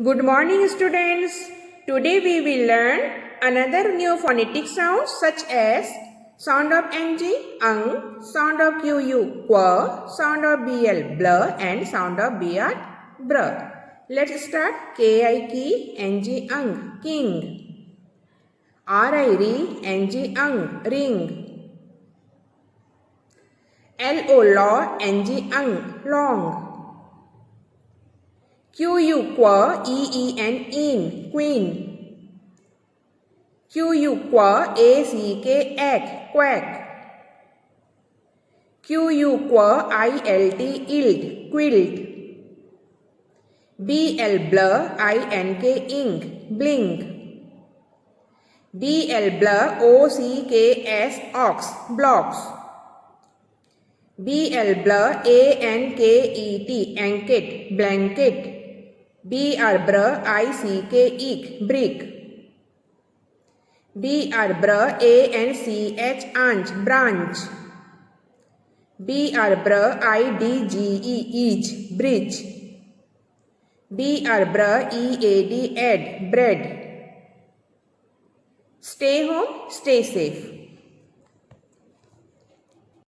Good morning, students. Today we will learn another new phonetic sounds such as sound of ng, sound of qu, sound of bl, blur, and sound of br, br. Let's start. Ki, ng, king. Ri, ng, ring. Lo, ng, long. Q U qua E N in queen. Q U qua A C K egg quack. Q U qua I L T ilt quilt. B L blur I N K ink blink. B L blur O C K S ox blocks. B L blur A N K E T anklet blanket. Br I C K eek brick. Br A N C H anch branch. Br I D G E each bridge. Br E A D ed bread. Stay home, stay safe.